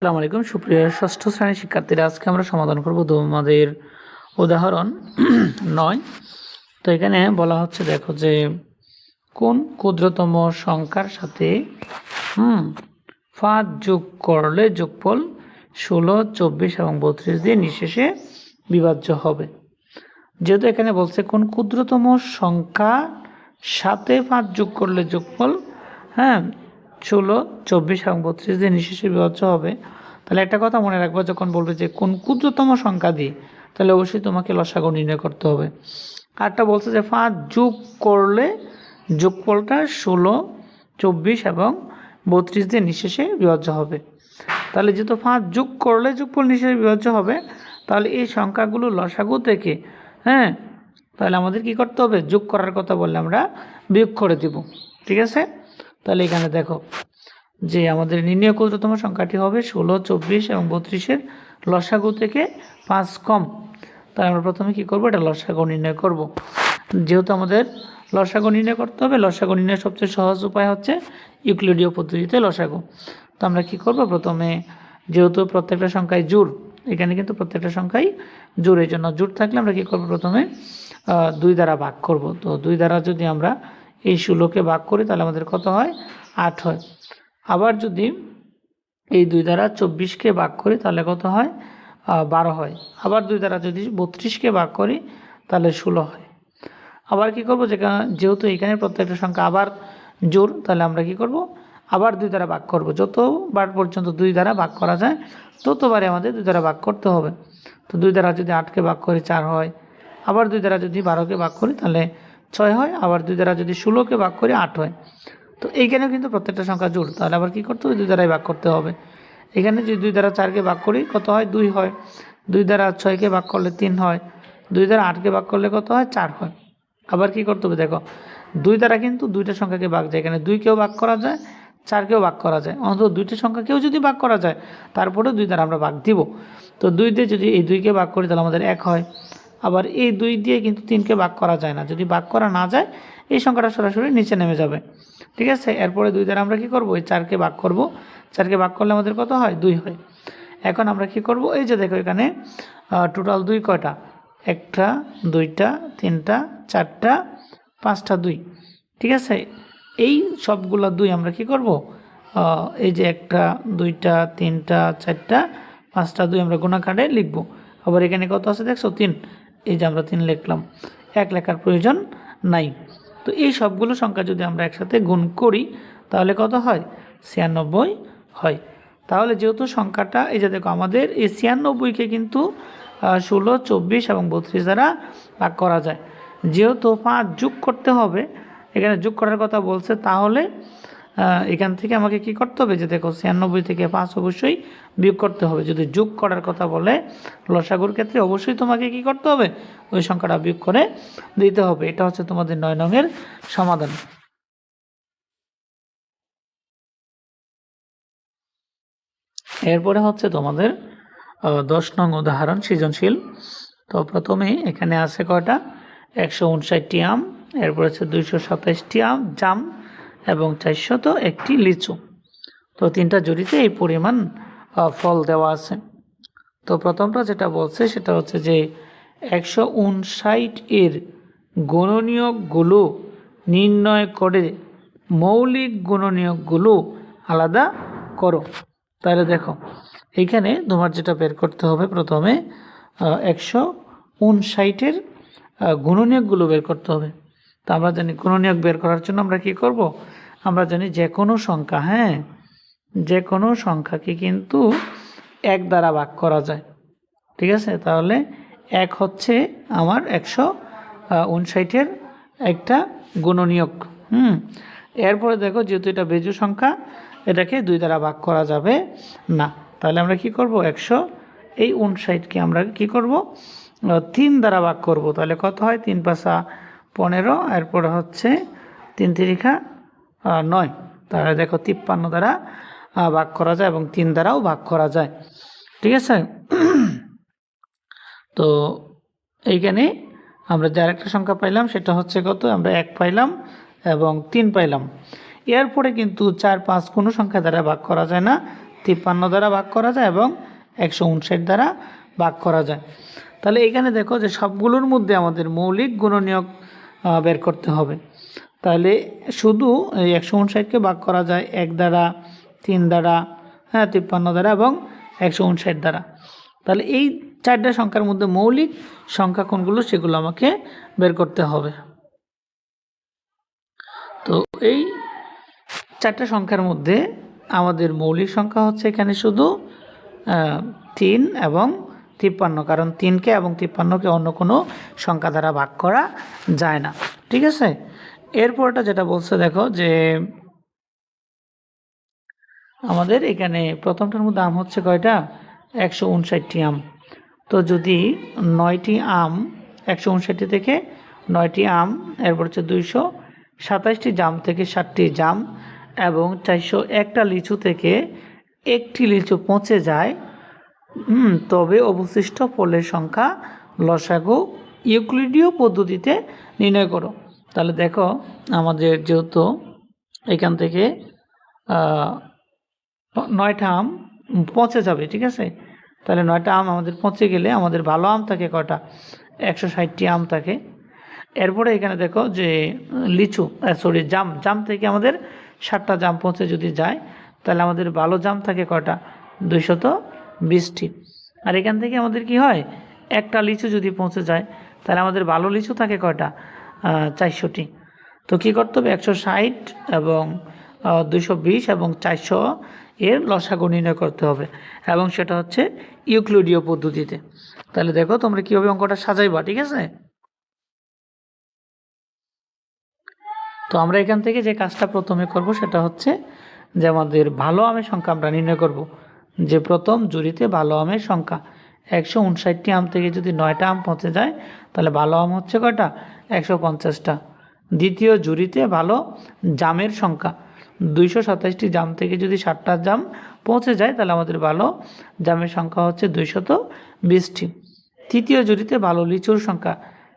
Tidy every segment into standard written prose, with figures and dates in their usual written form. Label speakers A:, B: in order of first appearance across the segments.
A: আসসালামু আলাইকুম সুপ্রিয় ষষ্ঠ শ্রেণীর শিক্ষার্থীরা, আজকে আমরা সমাধান করব তোমাদের উদাহরণ 9। তো এখানে বলা হচ্ছে, দেখো যে কোন ক্ষুদ্রতম সংখ্যার সাথে 5 যোগ করলে যোগফল 16, 24 এবং 32 দিয়ে নিঃশেষে বিভাজ্য হবে। যেহেতু এখানে বলছে কোন ক্ষুদ্রতম সংখ্যা সাথে 5 যোগ করলে যোগফল 16, 24 এবং 32 দিয়ে নিঃশেষে বিভাজ্য হবে, তাহলে একটা কথা মনে রাখবো, যখন বলবে যে কোন ক্ষুদ্রতম সংখ্যা দিয়ে, তাহলে অবশ্যই তোমাকে লসাগু নির্ণয় করতে হবে। আরটা বলছে যে 5 যোগ করলে যোগফলটা 16, 24 এবং 32 দিয়ে নিঃশেষে বিভাজ্য হবে। তাহলে যেহেতু 5 যোগ করলে যোগফল নিঃশেষে বিভাজ্য হবে, তাহলে এই সংখ্যাগুলো লসাগু থেকে তাহলে আমাদের কি করতে হবে, যোগ করার কথা বললে আমরা বিয়োগ করে দেব। ঠিক আছে, তাহলে এখানে দেখো যে আমাদের নির্ণয় ক্ষুদ্রতম সংখ্যাটি হবে 16, 24 এবং 32-এর লসাগু থেকে 5 কম। তাই আমরা প্রথমে কি করব, এটা লসাগু নির্ণয় করব। যেহেতু আমাদের লসাগু নির্ণয় করতে হবে, লসাগু নির্ণয়ের সবচেয়ে সহজ উপায় হচ্ছে ইউক্লিডীয় পদ্ধতিতে লসাগু। তো আমরা কি করব, প্রথমে যেহেতু প্রত্যেকটা সংখ্যায় জোড়, এখানে কিন্তু প্রত্যেকটা সংখ্যাই জোড়, এই জন্য জোড় থাকলে আমরা কি করব, প্রথমে 2 দ্বারা ভাগ করব। তো 2 দ্বারা যদি আমরা এই 16কে ভাগ করি, তাহলে আমাদের কত হয়, 8 হয়। আবার যদি এই 2 দ্বারা 24কে ভাগ করি, তাহলে কত হয়, 12 হয়। আবার 2 দ্বারা যদি 32কে ভাগ করি, তাহলে 16 হয়। আবার কি করব, যেহেতু এখানে প্রত্যেকটা সংখ্যা আবার জোড়, তাহলে আমরা কি করব, আবার 2 দ্বারা ভাগ করব। যতবার পর্যন্ত 2 দ্বারা ভাগ করা যায়, ততবারে আমাদের 2 দ্বারা ভাগ করতে হবে। তো 2 দ্বারা যদি 8কে ভাগ করি, 4 হয়। আবার 2 দ্বারা যদি 12কে ভাগ করি, তাহলে 6 হয়। আবার 2 দ্বারা যদি 16কে ভাগ করি, 8 হয়। তো এইখানেও কিন্তু প্রত্যেকটা সংখ্যা জোড়, তাহলে আবার কী করতে হবে, 2 দ্বারাই ভাগ করতে হবে। এখানে যদি 2 দ্বারা 4কে ভাগ করি, কত হয়, 2 হয়। 2 দ্বারা 6কে ভাগ করলে 3 হয়। 2 দ্বারা 8কে ভাগ করলে কত হয়, 4 হয়। আবার কি করতে হবে, দেখো 2 দ্বারা কিন্তু 2টা সংখ্যাকে ভাগ যায়, এখানে 2কেও ভাগ করা যায়, 4কেও ভাগ করা যায়। অন্তত 2টা সংখ্যাকেও যদি ভাগ করা যায়, তারপরেও 2 দ্বারা আমরা ভাগ দিব। তো 2 দিয়ে যদি এই 2কে ভাগ করি, তাহলে আমাদের 1 হয়। আবার এই 2 দিয়ে কিন্তু 3কে ভাগ করা যায় না, যদি ভাগ করা না যায়, এই সংখ্যাটা সরাসরি নিচে নেমে যাবে। ঠিক আছে, এরপরে 2 দ্বারা আমরা কি করব, এই 4কে ভাগ করব। 4কে ভাগ করলে আমাদের কত হয়, 2 হয়। এখন আমরা কি করব, এই যে দেখো এখানে টোটাল 2 কয়টা, 1টা, 2টা, 3টা, 4টা, 5টা 2। ঠিক আছে, এই সবগুলা 2 আমরা কি করব, এই যে 1টা, 2টা, 3টা, 4টা, 5টা 2 আমরা গুণাকারে লিখব। আবার এখানে কত আছে দেখছো, 3। এই যে আমরা 3 লিখলাম, 1 লেখার প্রয়োজন নাই। তো এই সবগুলো সংখ্যা যদি আমরা একসাথে গুণ করি, তাহলে কত হয়, 96 হয়। তাহলে যেহেতু সংখ্যাটা, এই যে দেখো আমাদের এই 96কে কিন্তু 16, 24 এবং 32 দ্বারা ভাগ করা যায়। যেহেতু 5 যোগ করতে হবে, এখানে যোগ করার কথা বলছে, তাহলে এখান থেকে আমাকে কি করতে হবে, যে দেখো 96 থেকে 5 অবশ্যই বিয়োগ করতে হবে। যদি যোগ করার কথা বলে লসাগুর ক্ষেত্রে, অবশ্যই তোমাকে কি করতে হবে, ওই সংখ্যাটা বিয়োগ করে দিতে হবে। এটা হচ্ছে তোমাদের 9 নংয়ের সমাধান। এরপরে হচ্ছে তোমাদের 10 নং উদাহরণ সৃজনশীল। তো প্রথমে এখানে আছে কয়টা, 159টি আম, এরপর হচ্ছে 227টি আম জাম এবং 401টি লিচু। তো 3টা জুড়িতে এই পরিমাণ ফল দেওয়া আছে। তো প্রথমটা যেটা বলছে, সেটা হচ্ছে যে 159 এর গুণনীয়কগুলো নির্ণয় করে মৌলিক গুণনীয়কগুলো আলাদা করো। তাহলে দেখো এইখানে তোমার যেটা বের করতে হবে, প্রথমে 159-এর গুণনীয়কগুলো বের করতে হবে। তা আমরা জানি গুণনীয়ক বের করার জন্য আমরা কি করব, আমরা জানি যে কোনো সংখ্যা, যে কোনো সংখ্যাকে কিন্তু 1 দ্বারা ভাগ করা যায়। ঠিক আছে, তাহলে 1 হচ্ছে আমার 159-এর একটা গুণনীয়ক। এরপরে দেখো, যেহেতু এটা বেজোড় সংখ্যা, এটাকে 2 দ্বারা ভাগ করা যাবে না। তাহলে আমরা কি করব, 159কে আমরা কি করব, 3 দ্বারা ভাগ করব। তাহলে কত হয়, 3 পাঁচা 15, এরপরে হচ্ছে 3 তিরিখা 9। তাহলে দেখো 53 দ্বারা ভাগ করা যায় এবং 3 দ্বারাও ভাগ করা যায়। ঠিক আছে, তো এইখানে আমরা যার একটা সংখ্যা পাইলাম, সেটা হচ্ছে কত, আমরা 1 পাইলাম এবং 3 পাইলাম। এরপরে কিন্তু 4, 5 কোনো সংখ্যা দ্বারা ভাগ করা যায় না, 53 দ্বারা ভাগ করা যায় এবং 159 দ্বারা ভাগ করা যায়। তাহলে এখানে দেখো যে সবগুলোর মধ্যে আমাদের মৌলিক গুণনীয়ক বের করতে হবে। তাহলে শুধু এই 159কে ভাগ করা যায় 1 দ্বারা, 3 দ্বারা, 53 দ্বারা এবং 159 দ্বারা। তাহলে এই 4টা সংখ্যার মধ্যে মৌলিক সংখ্যা কোনগুলো সেগুলো আমাকে বের করতে হবে। তো এই 4টা সংখ্যার মধ্যে আমাদের মৌলিক সংখ্যা হচ্ছে এখানে শুধু 3 এবং 53, কারণ 3কে এবং 53কে অন্য কোনো সংখ্যা দ্বারা ভাগ করা যায় না। ঠিক আছে, এরপরটা যেটা বলছে দেখো যে আমাদের এখানে প্রথমটার মধ্যে আম হচ্ছে কয়টা, 159টি আম। তো যদি 9টি আম, 159 থেকে 9টি আম, এরপর হচ্ছে 227টি জাম থেকে 7টি জাম এবং 401টা লিচু থেকে 1টি লিচু পচে যায়, তবে অবশিষ্ট ফলের সংখ্যা লসাগু ইউক্লিডীয় পদ্ধতিতে নির্ণয় করো। তাহলে দেখো আমাদের যেহেতু এখান থেকে 9টা আম পচে যাবে, ঠিক আছে, তাহলে 9টা আম আমাদের পচে গেলে আমাদের ভালো আম থাকে কয়টা, 160টি আম থাকে। এরপরে এখানে দেখো যে লিচু জাম থেকে আমাদের 7টা জাম পচে যদি যায়, তাহলে আমাদের ভালো জাম থাকে কয়টা, 220টি। আর এখান থেকে আমাদের কি হয়, একটা লিচু যদি পচে যায়, তাহলে আমাদের ভালো লিচু থাকে কয়টা, 400টি। তো কী করতে হবে, 160 এবং 220 এবং 400 এর লসাগু নির্ণয় করতে হবে, এবং সেটা হচ্ছে ইউক্লিডীয় পদ্ধতিতে। তাহলে দেখো তোমরা কীভাবে অঙ্কটা সাজাইবা। ঠিক আছে, তো আমরা এখান থেকে যে কাজটা প্রথমে করব সেটা হচ্ছে যে আমাদের ভালো আমের সংখ্যা আমরা নির্ণয় করব। যে প্রথম জুড়িতে ভালো আমের সংখ্যা 159টি আম থেকে যদি 9টা আম পচে যায়, তাহলে ভালো আম হচ্ছে কয়টা, 150টা। দ্বিতীয় জুড়িতে ভালো জামের সংখ্যা 227টি জাম থেকে যদি 7টা জাম পচে যায়, তাহলে আমাদের ভালো জামের সংখ্যা হচ্ছে 220টি। তৃতীয় জুড়িতে ভালো লিচুর সংখ্যা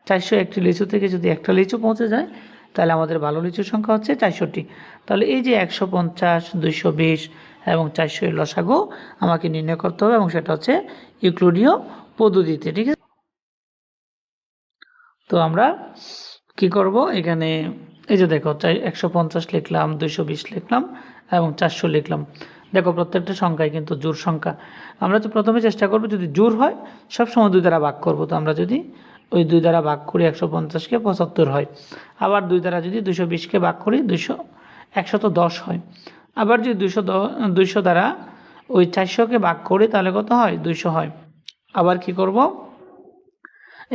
A: 401টি লিচু থেকে যদি একটা লিচু পৌঁছে যায়, তাহলে আমাদের ভালো লিচুর সংখ্যা হচ্ছে 400টি। তাহলে এই যে 150, 220 এবং 400 এর লসাগু আমাকে নির্ণয় করতে হবে, এবং সেটা হচ্ছে ইউক্লিডীয় পদ্ধতিতে। ঠিক আছে, তো আমরা কি করব, এখানে এই যে দেখো 150 লিখলাম, 220 লিখলাম এবং 400 লিখলাম। দেখো প্রত্যেকটা সংখ্যায় কিন্তু জোড় সংখ্যা। আমরা তো প্রথমে চেষ্টা করব যদি জোড় হয় সবসময় 2 দ্বারা ভাগ করব। তো আমরা যদি ওই 2 দ্বারা ভাগ করি 150কে 75 হয়, আবার 2 দ্বারা যদি 220কে ভাগ করি 110 হয়, আবার যদি 200 দ্বারা ওই 400কে ভাগ করি তাহলে কত হয়, 200 হয়। আবার কি করব,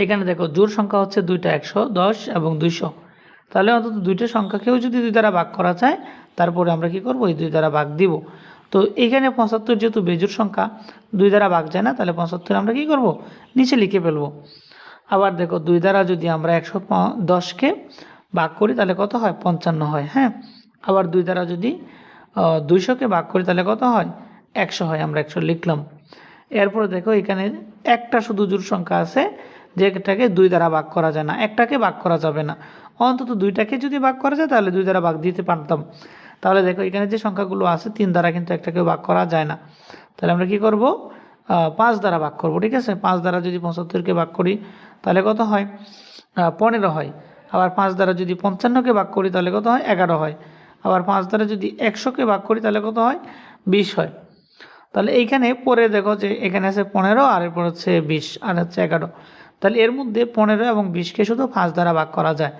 A: এখানে দেখো জোড় সংখ্যা হচ্ছে দুইটা, 110 এবং 200। তাহলে অন্তত দুইটা সংখ্যাকেও যদি 2 দ্বারা ভাগ করা যায়, তারপরে আমরা কি করব, এই 2 দ্বারা ভাগ দিব। তো এইখানে 75 যেহেতু বেজোড় সংখ্যা, 2 দ্বারা ভাগ যায় না, তাহলে 75 আমরা কি করব, নিচে লিখে ফেলব। আবার দেখো 2 দ্বারা যদি আমরা 110কে ভাগ করি তাহলে কত হয়, 55 হয়। হ্যাঁ, আবার 2 দ্বারা যদি 200কে ভাগ করি তাহলে কত হয়, 100 হয়। আমরা 100 লিখলাম। এরপরে দেখো এখানে একটা শুধু জোড় সংখ্যা আছে যেটাকে 2 দ্বারা ভাগ করা যায় না, একটাকে ভাগ করা যাবে না, অন্তত 2টাকে যদি ভাগ করা যায় তাহলে 2 দ্বারা ভাগ দিতে পারতাম। তাহলে দেখো এখানে যে সংখ্যাগুলো আছে 3 দ্বারা কিন্তু একটাকে ভাগ করা যায় না। তাহলে আমরা কি করব, 5 দ্বারা ভাগ করব। ঠিক আছে, 5 দ্বারা যদি 75কে ভাগ করি তাহলে কত হয়, 15 হয়। আবার 5 দ্বারা যদি 55কে ভাগ করি তাহলে কত হয়, 11 হয়। আবার 5 দ্বারা যদি 100কে ভাগ করি তাহলে কত হয়, 20 হয়। তাহলে এইখানে পরে দেখো যে এখানে আছে 15 আর এরপর হচ্ছে 20 আর হচ্ছে 11। তাহলে এর মধ্যে 15 এবং 20কে শুধু 5 দ্বারা ভাগ করা যায়।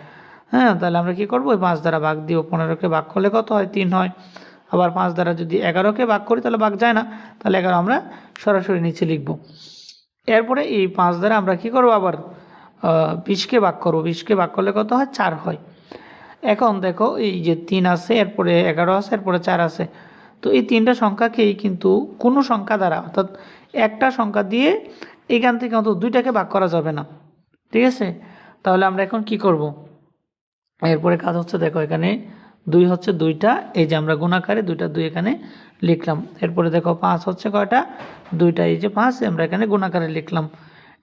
A: হ্যাঁ, তাহলে আমরা কি করব, ওই 5 দ্বারা ভাগ দিব। 15কে ভাগ করলে কত হয়, 3 হয়। আবার 5 দ্বারা যদি 11কে ভাগ করি তাহলে ভাগ যায় না, তাহলে 11 আমরা সরাসরি নিচে লিখব। এরপরে এই 5 দ্বারা আমরা কি করব, আবার 20কে ভাগ করব। 20কে ভাগ করলে কত হয়, 4 হয়। এখন দেখো এই যে 3 আছে, এরপরে 11 আছে, এরপরে 4 আছে। তো এই 3টা সংখ্যাকেই কিন্তু কোনো সংখ্যা দ্বারা, অর্থাৎ একটা সংখ্যা দিয়ে এখান থেকে অন্তত 2টাকে ভাগ করা যাবে না। ঠিক আছে, তাহলে আমরা এখন কি করব, এরপরে কাজ হচ্ছে দেখো এখানে 2 হচ্ছে 2টা, এই যে আমরা গুণাকারে 2টা 2 এখানে লিখলাম। এরপরে দেখো 5 হচ্ছে কয়টা, 2টা, এই যে 5 আমরা এখানে গুণাকারে লিখলাম।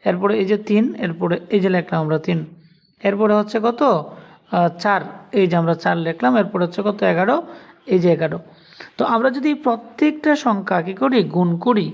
A: এরপরে এই যে 3, এরপরে এই যে লিখলাম আমরা 3। এরপরে হচ্ছে কত, 4, এই যে আমরা 4 লিখলাম। এরপরে হচ্ছে কত, 11, এই যে 11। তো আমরা যদি প্রত্যেকটা সংখ্যা কী করি গুণ করি